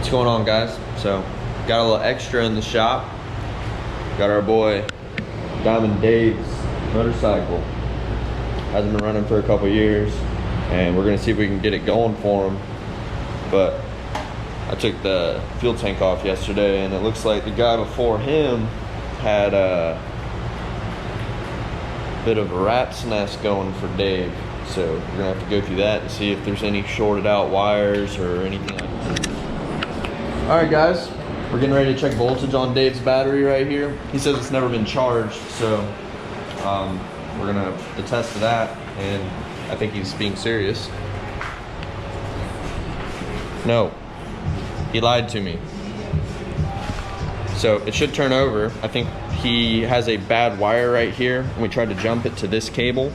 What's going on, guys? So, got a little extra in the shop. Got our boy Diamond Dave's motorcycle. Hasn't been running for a couple years, and we're gonna see if we can get it going for him. But I took the fuel tank off yesterday, and it looks like the guy before him had a bit of a rat's nest going for Dave. So we're gonna have to go through that and see if there's any shorted out wires or anything like that. All right, guys, we're getting ready to check voltage on Dave's battery right here. He says it's never been charged, so we're gonna attest to that, and I think he's being serious. No, he lied to me. So it should turn over. I think he has a bad wire right here, and we tried to jump it to this cable.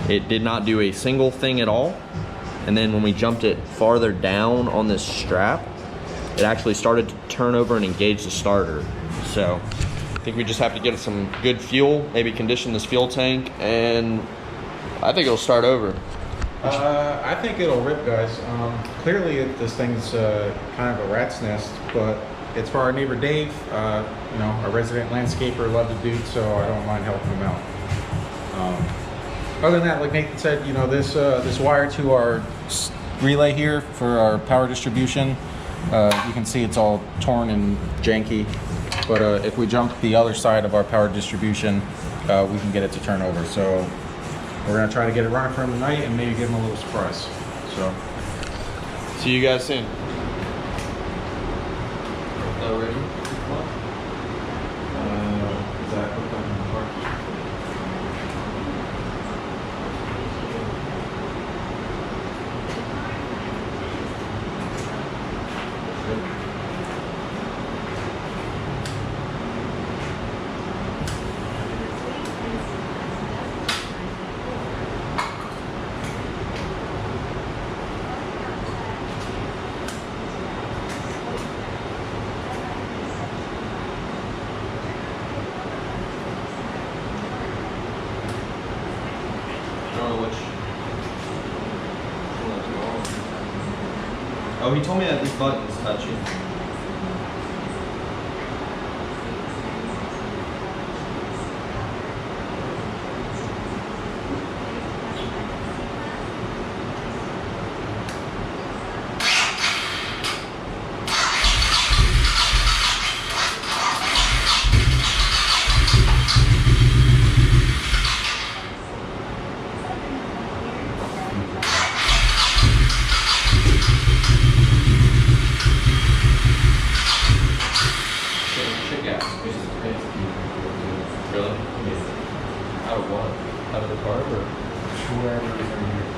It did not do a single thing at all. And then when we jumped it farther down on this strap, it actually started to turn over and engage the starter. So I think we just have to get some good fuel, maybe condition this fuel tank, and I think it'll start over. I think it'll rip, guys. Clearly this thing's kind of a rat's nest, but it's for our neighbor Dave, you know, a resident landscaper, love the dude, so I don't mind helping him out. Other than that, like Nathan said, you know, this wire to our relay here for our power distribution, you can see it's all torn and janky, but if we jump the other side of our power distribution, we can get it to turn over. So we're gonna try to get it running for him tonight and maybe give him a little surprise. So See you guys soon. ready? Is that hooked up in the car? Oh, he told me that this button is touching. Really? Yeah. Out of what? Out of the carb or? Wherever it is in here.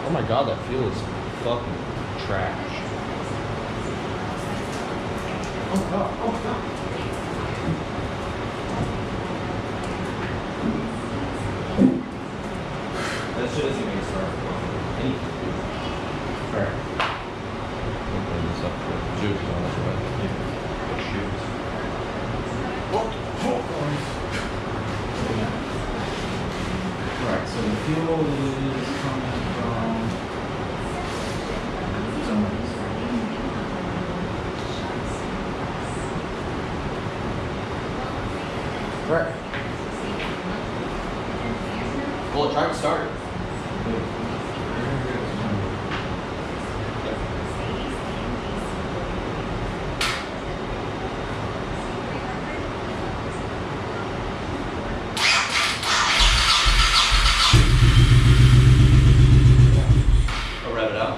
Oh my god, that fuel is fucking trash. Oh god, oh god. That shit isn't gonna start anything. Fair. Open this up for juice on its way. Yeah. Shoes. Right, so the fuel is coming from somewhere. Right. Well, try to start. I'll rev it up.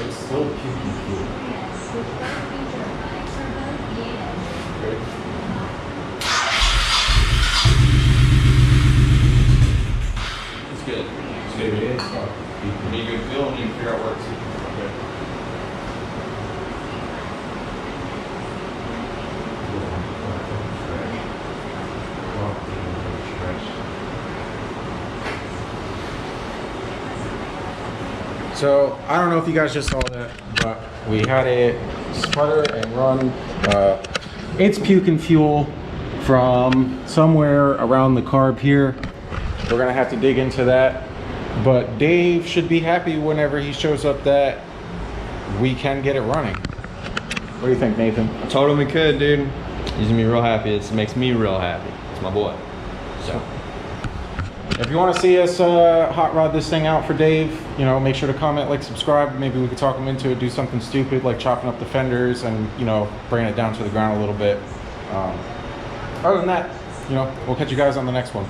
It's still puking fuel. It's good. It's good. It is. You need good feel and you can figure out where it's okay. So I don't know if you guys just saw that, but we had it sputter and run. It's puking fuel from somewhere around the carb here. We're gonna have to dig into that. But Dave should be happy whenever he shows up that we can get it running. What do you think, Nathan? I told him we could, dude. He's gonna be real happy. It makes me real happy. It's my boy. So, if you want to see us hot rod this thing out for Dave, you know, make sure to comment, like, subscribe. Maybe we could talk him into it, do something stupid like chopping up the fenders and, you know, bringing it down to the ground a little bit. Other than that, you know, we'll catch you guys on the next one.